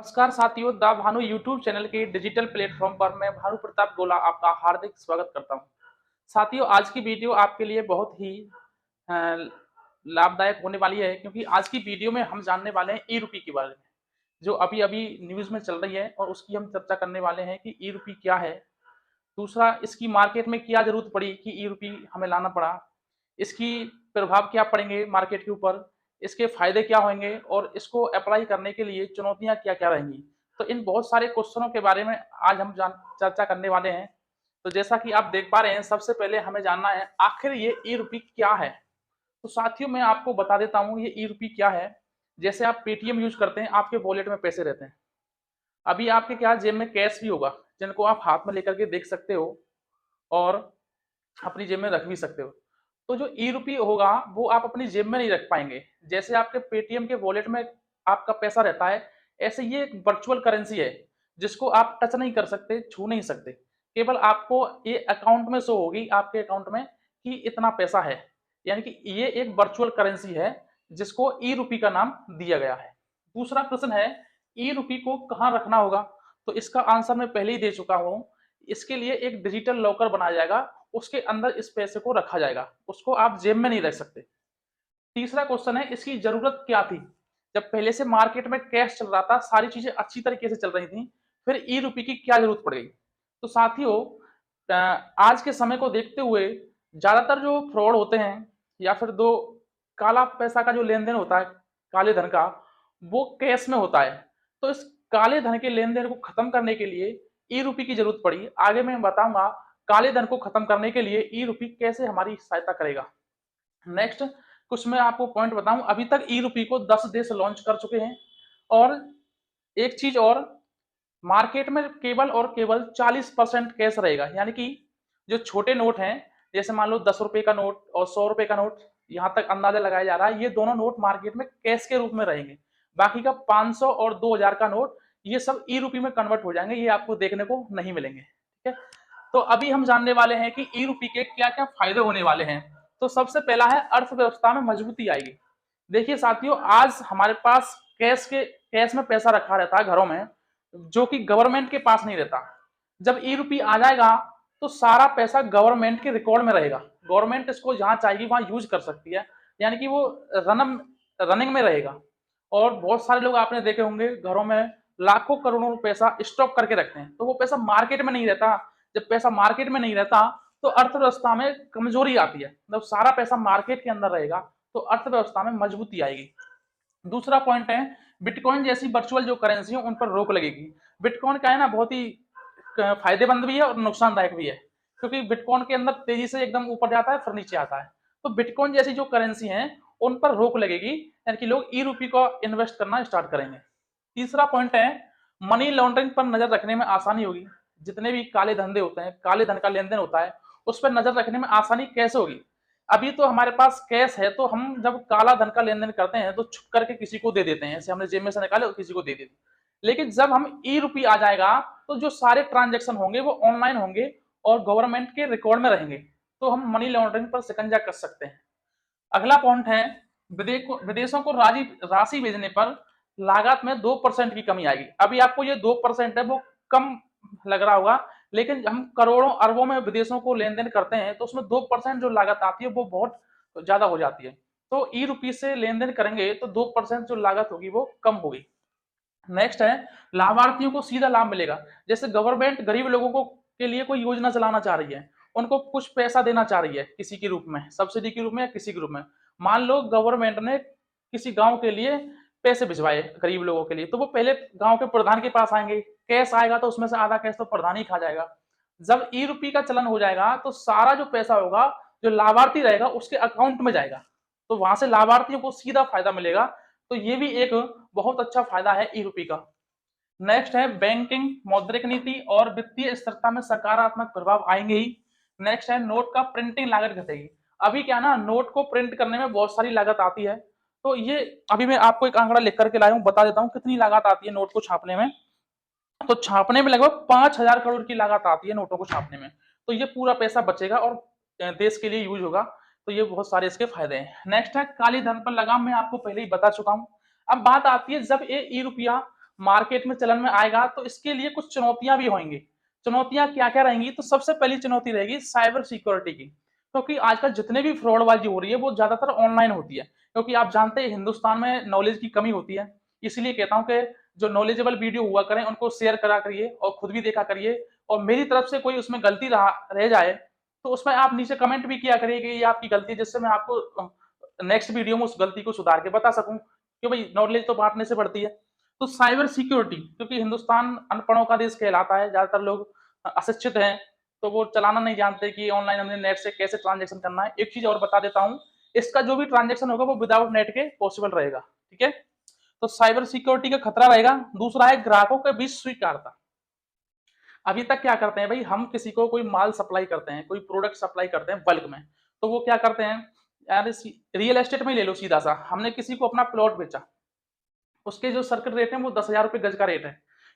नमस्कार साथियों, the Bhanu YouTube channel के डिजिटल प्लेटफॉर्म पर मैं भानु प्रताप गोला आपका हार्दिक स्वागत करता हूं। साथियों, आज की वीडियो आपके लिए बहुत ही अ, लाभदायक होने वाली है, क्योंकि आज की वीडियो में हम जानने वाले हैं ई रूपी के बारे में, जो अभी अभी न्यूज में चल रही है और उसकी हम चर्चा करने वाले हैं कि ई रूपी क्या है। दूसरा, इसकी मार्केट में क्या जरूरत पड़ी कि ई रूपी हमें लाना पड़ा, इसकी प्रभाव क्या पड़ेंगे मार्केट के ऊपर, इसके फायदे क्या होंगे और इसको अप्लाई करने के लिए चुनौतियां क्या क्या रहेंगी। तो इन बहुत सारे क्वेश्चनों के बारे में आज हम चर्चा करने वाले हैं। तो जैसा कि आप देख पा रहे हैं, सबसे पहले हमें जानना है आखिर ये ई रूपी क्या है। तो साथियों, मैं आपको बता देता हूँ ये ई रूपी क्या है। जैसे आप पेटीएम यूज करते हैं, आपके वॉलेट में पैसे रहते हैं, अभी आपके क्या जेब में कैश भी होगा, जिनको आप हाथ में लेकर के देख सकते हो और अपनी जेब में रख भी सकते हो। तो जो ई रूपी होगा वो आप अपनी जेब में नहीं रख पाएंगे। जैसे आपके पेटीएम के वॉलेट में आपका पैसा रहता है, ऐसे ये एक वर्चुअल करेंसी है जिसको आप टच नहीं कर सकते, छू नहीं सकते। केवल आपको ये अकाउंट में शो होगी, आपके अकाउंट में, कि इतना पैसा है। यानी कि ये एक वर्चुअल करेंसी है जिसको ई रूपी का नाम दिया गया है। दूसरा प्रश्न है, ई रूपी को कहाँ रखना होगा। तो इसका आंसर मैं पहले ही दे चुका हूं। इसके लिए एक डिजिटल लॉकर बनाया जाएगा, उसके अंदर इस पैसे को रखा जाएगा, उसको आप जेब में नहीं रख सकते। तीसरा क्वेश्चन है, इसकी जरूरत क्या थी। जब पहले से मार्केट में कैश चल रहा था, सारी चीजें अच्छी तरीके से चल रही थी, फिर ई रूपी की क्या जरूरत पड़ गई। तो साथियों, आज के समय को देखते हुए ज्यादातर जो फ्रॉड होते हैं या फिर दो काला पैसा का जो लेन देन होता है, काले धन का, वो कैश में होता है। तो इस काले धन के लेन देन को खत्म करने के लिए ई रूपी की जरूरत पड़ी। आगे मैं बताऊंगा काले धन को खत्म करने के लिए ई रूपी कैसे हमारी सहायता करेगा। नेक्स्ट, कुछ मैं आपको पॉइंट बताऊं। अभी तक ई रूपी को 10 देश लॉन्च कर चुके हैं। और एक चीज और, मार्केट में केवल और केवल 40% कैश रहेगा। यानी कि जो छोटे नोट हैं, जैसे मान लो 10 रुपए का नोट और 100 रुपए का नोट, यहां तक अंदाजा लगाया जा रहा है ये दोनों नोट मार्केट में कैश के रूप में रहेंगे। बाकी का 500 और 2000 का नोट, ये सब ई रूपी में कन्वर्ट हो जाएंगे, ये आपको देखने को नहीं मिलेंगे। ठीक है, तो अभी हम जानने वाले हैं कि ई रूपी के क्या क्या फायदे होने वाले हैं। तो सबसे पहला है, अर्थव्यवस्था में मजबूती आएगी। देखिए साथियों, आज हमारे पास कैश में पैसा रखा रहता है घरों में, जो कि गवर्नमेंट के पास नहीं रहता। जब ई रूपी आ जाएगा तो सारा पैसा गवर्नमेंट के रिकॉर्ड में रहेगा, गवर्नमेंट इसको जहां चाहेगी वहां यूज कर सकती है। यानी कि वो रनिंग में रहेगा। और बहुत सारे लोग आपने देखे होंगे घरों में लाखों करोड़ों पैसा स्टॉक करके रखते हैं, तो वो पैसा मार्केट में नहीं रहता। जब पैसा मार्केट में नहीं रहता तो अर्थव्यवस्था में कमजोरी आती है। जब सारा पैसा मार्केट के अंदर रहेगा तो अर्थव्यवस्था में मजबूती आएगी। दूसरा पॉइंट है, बिटकॉइन जैसी वर्चुअल जो करेंसी है उन पर रोक लगेगी। बिटकॉइन का है ना, बहुत ही फायदेमंद भी है और नुकसानदायक भी है, क्योंकि बिटकॉइन के अंदर तेजी से एकदम ऊपर जाता है फिर नीचे आता है। तो बिटकॉइन जैसी जो करेंसी है उन पर रोक लगेगी, यानी कि लोग ई रूपी को इन्वेस्ट करना स्टार्ट करेंगे। तीसरा पॉइंट है, मनी लॉन्ड्रिंग पर नजर रखने में आसानी होगी। जितने भी काले धंधे होते हैं, काले धन का लेन देन होता है, उस पर नजर रखने में आसानी कैसे होगी। अभी तो हमारे पास कैश है, तो हम जब काला धन का लेन देन करते हैं तो छुप करके किसी को दे देते हैं, ऐसे हमने जेब में से निकाले और किसी को दे देते। लेकिन जब हम ई रूपी आ जाएगा तो जो सारे ट्रांजेक्शन होंगे वो ऑनलाइन होंगे और गवर्नमेंट के रिकॉर्ड में रहेंगे, तो हम मनी लॉन्ड्रिंग पर शिकंजा कस सकते हैं। अगला पॉइंट है, विदेशों को राशि भेजने पर लागत में 2% की कमी आएगी। अभी आपको ये 2% है वो कम लग रहा होगा, लेकिन हम करोड़ों अरबों में विदेशों को लेन देन करते हैं तो उसमें 2% जो लागत आती है वो बहुत ज्यादा हो जाती है। तो ई रूपी से लेन देन करेंगे तो 2% जो लागत होगी वो कम होगी। नेक्स्ट है, लाभार्थियों को सीधा लाभ मिलेगा। जैसे गवर्नमेंट गरीब लोगों को के लिए कोई योजना चलाना चाह रही है, उनको कुछ पैसा देना चाह रही है किसी के रूप में, सब्सिडी के रूप में या किसी के रूप में। मान लो गवर्नमेंट ने किसी गांव के लिए पैसे भिजवाए गरीब लोगों के लिए, तो वो पहले गांव के प्रधान के पास आएंगे, कैश आएगा तो उसमें से आधा कैश तो प्रधान ही खा जाएगा। जब ई रूपी का चलन हो जाएगा तो सारा जो पैसा होगा, जो लाभार्थी रहेगा उसके अकाउंट में जाएगा, तो वहां से लाभार्थियों को सीधा फायदा मिलेगा। तो ये भी एक बहुत अच्छा फायदा है ई रूपी का। नेक्स्ट है, बैंकिंग, मौद्रिक नीति और वित्तीय स्थिरता में सकारात्मक प्रभाव आएंगे ही। नेक्स्ट है, नोट का प्रिंटिंग लागत घटेगी। अभी क्या ना, नोट को प्रिंट करने में बहुत सारी लागत आती है। तो ये अभी मैं आपको एक आंकड़ा लिख करके लाया हूं, बता देता हूं कितनी लागत आती है नोट को छापने में। तो छापने में लगभग 5,000 करोड़ की लागत आती है नोटों को छापने में। तो ये पूरा पैसा बचेगा और देश के लिए यूज होगा। तो ये बहुत सारे इसके फायदे हैं। नेक्स्ट है, काली धन पर लगाम, मैं आपको पहले ही बता चुका हूं। अब बात आती है, जब ये ई रुपया मार्केट में चलन में आएगा तो इसके लिए कुछ चुनौतियां भी होंगी। चुनौतियां क्या क्या रहेंगी? तो सबसे पहली चुनौती रहेगी साइबर सिक्योरिटी की, क्योंकि आजकल जितने भी फ्रॉडबाजी हो रही है वो ज्यादातर ऑनलाइन होती है, क्योंकि आप जानते हैं हिंदुस्तान में नॉलेज की कमी होती है। इसलिए कहता हूं कि जो नॉलेजेबल वीडियो हुआ करें उनको शेयर करा करिए और खुद भी देखा करिए, और मेरी तरफ से कोई उसमें गलती रह जाए तो उसमें आप नीचे कमेंट भी किया करिए कि ये आपकी गलती है, जिससे मैं आपको नेक्स्ट वीडियो में उस गलती को सुधार के बता सकूं, क्यों भाई नॉलेज तो बांटने से बढ़ती है। तो साइबर सिक्योरिटी, क्योंकि हिंदुस्तान अनपढ़ों का देश कहलाता है, ज्यादातर लोग अशिक्षित हैं, तो वो चलाना नहीं जानते कि ऑनलाइन हमने नेट से कैसे ट्रांजेक्शन करना है। एक चीज और बता देता हूँ, इसका जो भी ट्रांजेक्शन होगा वो विदाउट नेट के पॉसिबल रहेगा, ठीक है। तो साइबर सिक्योरिटी का खतरा रहेगा। दूसरा है ग्राहकों के बीच स्वीकार्यता। अभी तक क्या करते हैं भाई, हम किसी को कोई माल सप्लाई करते हैं, कोई प्रोडक्ट सप्लाई करते हैं बल्क में, तो वो क्या करते हैं यार, रियल एस्टेट में ले लो सीधा सा, हमने किसी को अपना प्लॉट बेचा, उसके जो सर्किट रेट है वो 10,000 रुपए गज का रेट है,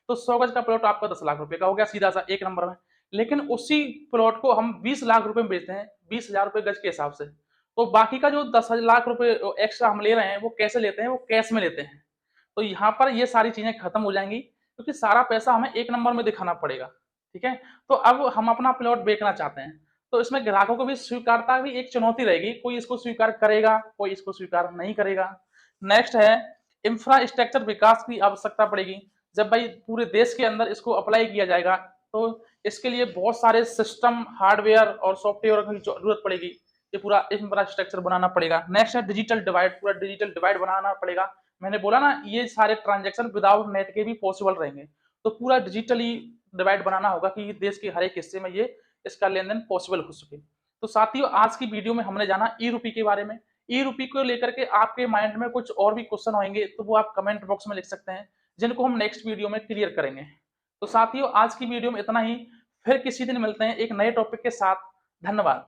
तो 100 गज का प्लॉट आपका 10 लाख रुपए का हो गया सीधा सा एक नंबर में। लेकिन उसी प्लॉट को हम 20 लाख रुपए में बेचते हैं, 20,000 रुपए गज के हिसाब से, तो बाकी का जो 10 लाख रुपए एक्स्ट्रा हम ले रहे हैं वो कैसे लेते हैं? वो कैश में लेते हैं। तो यहाँ पर ये सारी चीजें खत्म हो जाएंगी, क्योंकि सारा पैसा हमें एक नंबर में दिखाना पड़ेगा, ठीक है। तो अब हम अपना प्लॉट बेचना चाहते हैं, तो इसमें ग्राहकों को भी स्वीकारता भी एक चुनौती रहेगी, कोई इसको स्वीकार करेगा, कोई इसको स्वीकार नहीं करेगा। नेक्स्ट है इंफ्रास्ट्रक्चर विकास की आवश्यकता पड़ेगी। जब भाई पूरे देश के अंदर इसको अप्लाई किया जाएगा तो इसके लिए बहुत सारे सिस्टम, हार्डवेयर और सॉफ्टवेयर की जरूरत पड़ेगी, ये पूरा इंफ्रास्ट्रक्चर बनाना पड़ेगा। नेक्स्ट है डिजिटल डिवाइड, पूरा डिजिटल डिवाइड बनाना पड़ेगा। मैंने बोला ना ये सारे ट्रांजेक्शन विदाउट नेट के भी पॉसिबल रहेंगे, तो पूरा डिजिटली डिवाइड बनाना होगा कि देश के हर एक हिस्से में ये इसका लेन देन पॉसिबल हो सके। तो साथियों आज की वीडियो में हमने जाना ई रूपी के बारे में। ई रूपी को लेकर के आपके माइंड में कुछ और भी क्वेश्चन होंगे तो वो आप कमेंट बॉक्स में लिख सकते हैं, जिनको हम नेक्स्ट वीडियो में क्लियर करेंगे। तो साथियों आज की वीडियो में इतना ही, फिर किसी दिन मिलते हैं एक नए टॉपिक के साथ। धन्यवाद।